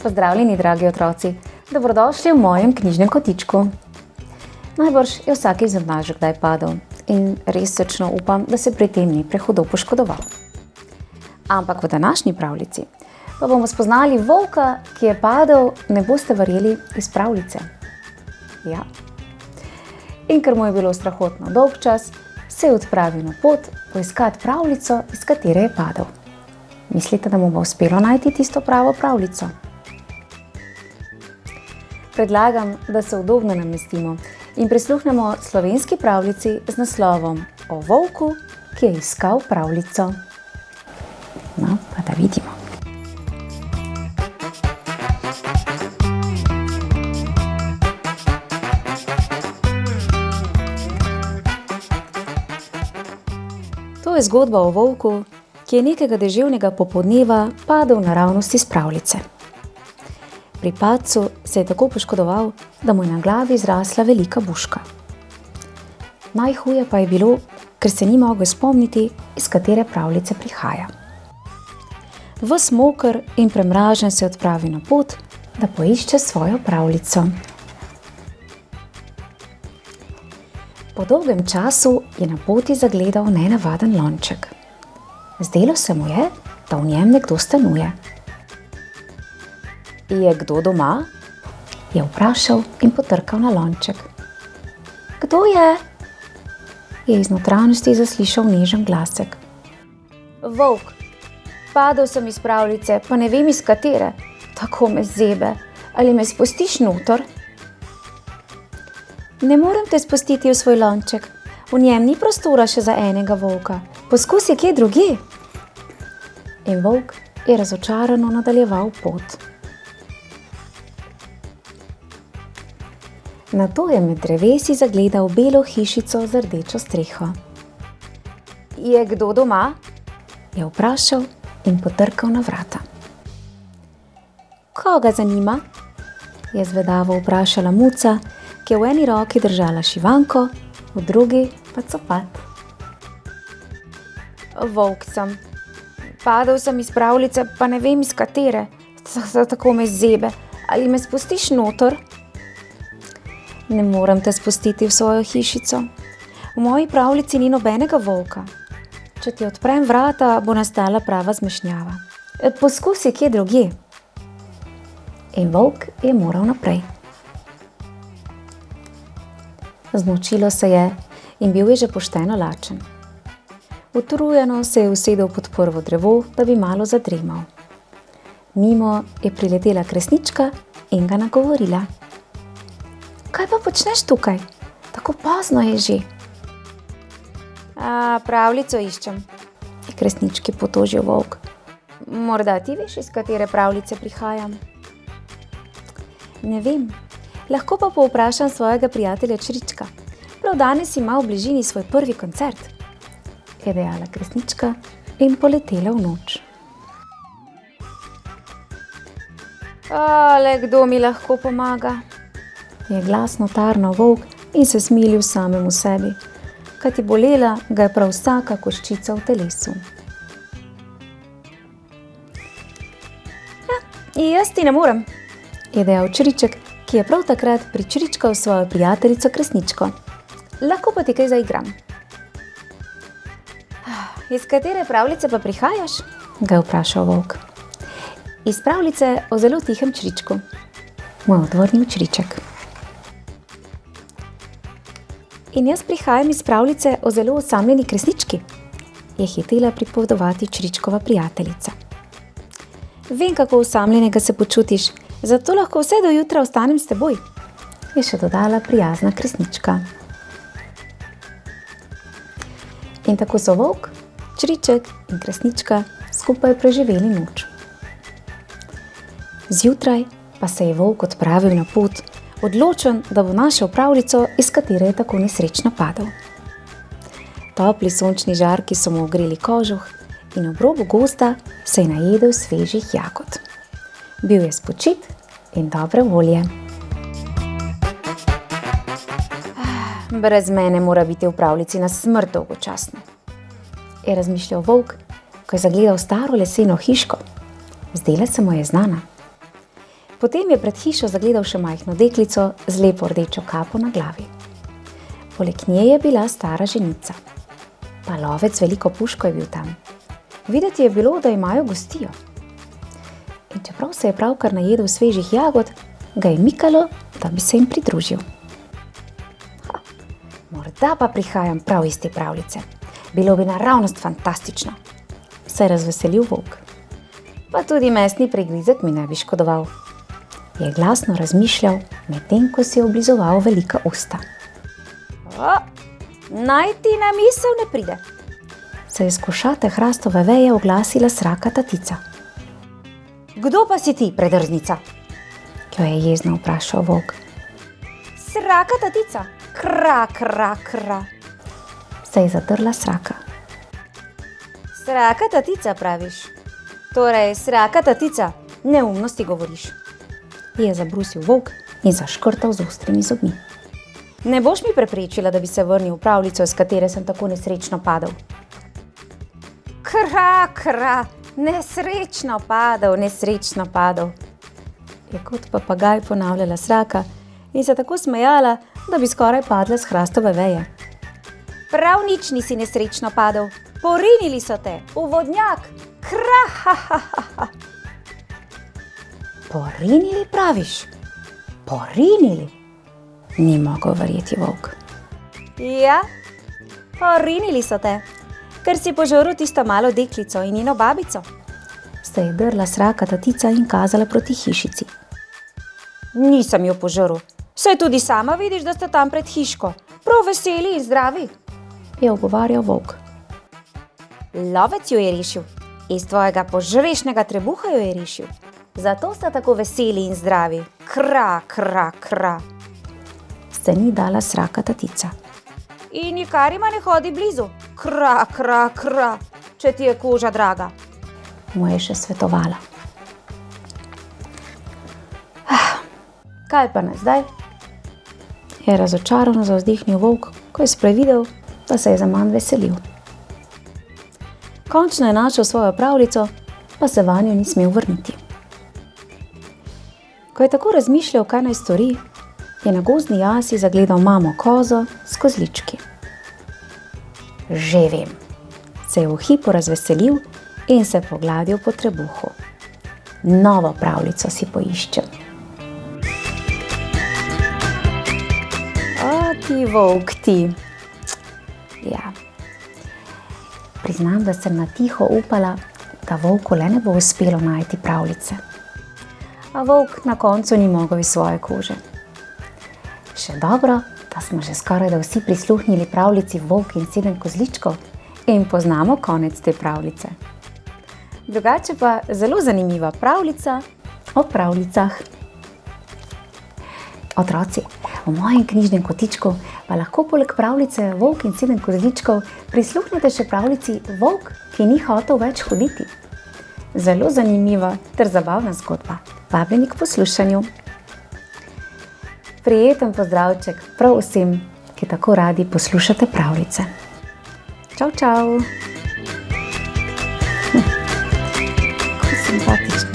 Pozdravljeni, dragi otroci! Dobrodošli v mojem knjižnem kotičku. Najbrž je vsak izmed nas že kdaj padel in res srčno upam, da se pri tem ni prehudo poškodoval. Ampak v današnji pravljici pa bomo spoznali volka, ki je padel, ne boste verjeli, iz pravljice. Ja. In ker mu je bilo strahotno dolg čas, se je odpravil na pot poiskat pravljico, iz katere je padel. Mislite, da mu bo uspelo najti tisto pravo pravljico? Predlagam, da se udobno namestimo in prisluhnemo slovenski pravljici z naslovom O volku, ki je iskal pravljico. No, pa da vidimo. To je zgodba o volku, ki je nekega deževnega popoldneva padel naravnost iz pravljice. Pri padcu se je tako poškodoval, da mu je na glavi zrasla velika buška. Najhuje pa je bilo, ker se ni mogel spomniti, iz katere pravljice prihaja. Ves moker in premražen se odpravi na pot, da poišče svojo pravljico. Po dolgem času je na poti zagledal nenavaden lonček. Zdelo se mu je, da v njem nekdo stanuje. Je kdo doma? Je vprašal in potrkal na lonček. Kdo je? Je iz notranjosti zaslišal nežen glasek. Volk, padel sem iz pravljice, pa ne vem iz katere. Tako me zebe. Ali me spustiš noter? Ne morem te spustiti v svoj lonček. V njem ni prostora še za enega volka. Poskusi kje drugje. In volk je razočarano nadaljeval pot. Nato je med drevesi zagledal belo hišico z rdečo streho. Je kdo doma? Je vprašal in potrkal na vrata. Koga zanima? Je zvedavo vprašala muca, ki je v eni roki držala šivanko, v drugi pa copat. Volk sem. Padel sem iz pravljice, pa ne vem iz katere. Tako me zebe. Ali me spustiš noter? Ne morem te spustiti v svojo hišico. V moji pravljici ni nobenega volka. Če ti odprem vrata, bo nastala prava zmešnjava. Poskusi kje drugje. In volk je moral naprej. Znočilo se je in bil je že pošteno lačen. Utrujeno se je usedel pod prvo drevo, da bi malo zadremal. Mimo je priletela kresnička in ga nagovorila. Kaj pa počneš tukaj? Tako pozno je že. Pravljico iščem, je kresnički potožil volk. Morda ti veš, iz katere pravljice prihajam? Ne vem, lahko pa povprašam svojega prijatelja Črička. Prav danes ima v bližini svoj prvi koncert, je dejala kresnička in poletela v noč. Ale kdo mi lahko pomaga? Je glasno tarnal volk in se smilil samemu sebi, kajti bolela ga je prav vsaka koščica v telesu. Jaz ti ne morem, je dejal Čriček, ki je prav takrat pričričkal svojo prijateljico kresničko. Lahko pa ti kaj zaigram. Iz katere pravljice pa prihajaš? Ga je vprašal volk. Iz pravljice o zelo tihem čričku, mu je odvrnil Čriček. In jaz prihajam iz pravljice o zelo osamljeni kresnički, je hitela pripovedovati Čričkova prijateljica. Vem, kako osamljenega se počutiš, zato lahko vse do jutra ostanem s teboj, je še dodala prijazna kresnička. In tako so volk, Čriček in kresnička skupaj preživeli noč. Zjutraj pa se je volk odpravil na pot, odločen, da bo našel pravljico, iz katere je tako nesrečno padel. Topli sončni žarki so mu ogreli kožuh in ob robu gozda se je najedel svežih jagod. Bil je spočit in dobre volje. Brez mene mora biti v pravljici na smrt dolgočasno, je razmišljal volk, ko je zagledal staro leseno hiško. Zdela se mu je znana. Potem je pred hišo zagledal še majhno deklico z lepo rdečo kapo na glavi. Poleg nje je bila stara ženica. Pa lovec z veliko puško je bil tam. Videti je bilo, da imajo gostijo. In čeprav se je pravkar najedel svežih jagod, ga je mikalo, da bi se jim pridružil. Morda pa prihajam prav iz te pravljice. Bilo bi naravnost fantastično, se je razveselil volk. Pa tudi mesni prigrizek mi ne bi škodoval, je glasno razmišljal, medtem ko si je oblizoval velika usta. Naj ti na misel ne pride, se je s košate hrastove veje oglasila sraka tatica. Kdo pa si ti, predrznica? Jo je jezno vprašal volk. Sraka tatica, kra, kra, kra, se je zadrla sraka. Sraka tatica praviš? Torej, sraka tatica, neumnosti govoriš, je zabrusil volk in zaškrtal z ostrimi zobmi. Ne boš mi preprečila, da bi se vrnil v pravljico, iz katere sem tako nesrečno padel. Kra, kra, nesrečno padel, je kot papagaj ponavljala sraka in se tako smejala, da bi skoraj padla s hrastove veje. Prav nič nisi nesrečno padel, porinili so te v vodnjak, kra, ha, ha, ha, ha. Porinili praviš? Porinili? Ni mogel verjeti volk. Ja, porinili so te, ker si požrl tisto malo deklico in njeno babico, se je drla sraka tatica in kazala proti hišici. Nisem jo požrl, saj tudi sama vidiš, da sta tam pred hiško, prav veseli in zdravi, je ugovarjal volk. Lovec jo je rešil, iz tvojega požrešnega trebuha jo je rešil, zato sta tako veseli in zdravi, kra, kra, kra, se ni dala sraka tatica. In nikar ima ne hodi blizu, kra, kra, kra, če ti je koža draga, mu je še svetovala. Kaj pa ne zdaj? Je razočarano zavzdihnil volk, ko je sprevidel, da se je zaman veselil. Končno je našel svojo pravljico, pa se vanjo ni smel vrniti. Ko je tako razmišljal, kaj naj stori, je na gozdni jasi zagledal mamo kozo s kozlički. Že vem, se je v hipu razveselil in se pogladil po trebuhu. Novo pravljico si poiščem. O, ti volk, ti. Ja, priznam, da sem na tiho upala, da volku le ne bo uspelo najti pravljice. A volk na koncu ni mogel iz svoje kože. Še dobro, da smo že skoraj da vsi prisluhnili pravljici Volk in 7 kozličkov in poznamo konec te pravljice. Drugače pa zelo zanimiva pravljica o pravljicah. Otroci, v mojem knjižnem kotičku pa lahko poleg pravljice Volk in 7 kozličkov prisluhnete še pravljici Volk, ki ni hotel več hoditi. Zelo zanimiva ter zabavna zgodba. Vabljeni k poslušanju. Prijeten pozdravček prav vsem, ki tako radi poslušate pravljice. Čau, čau. Kako simpatično.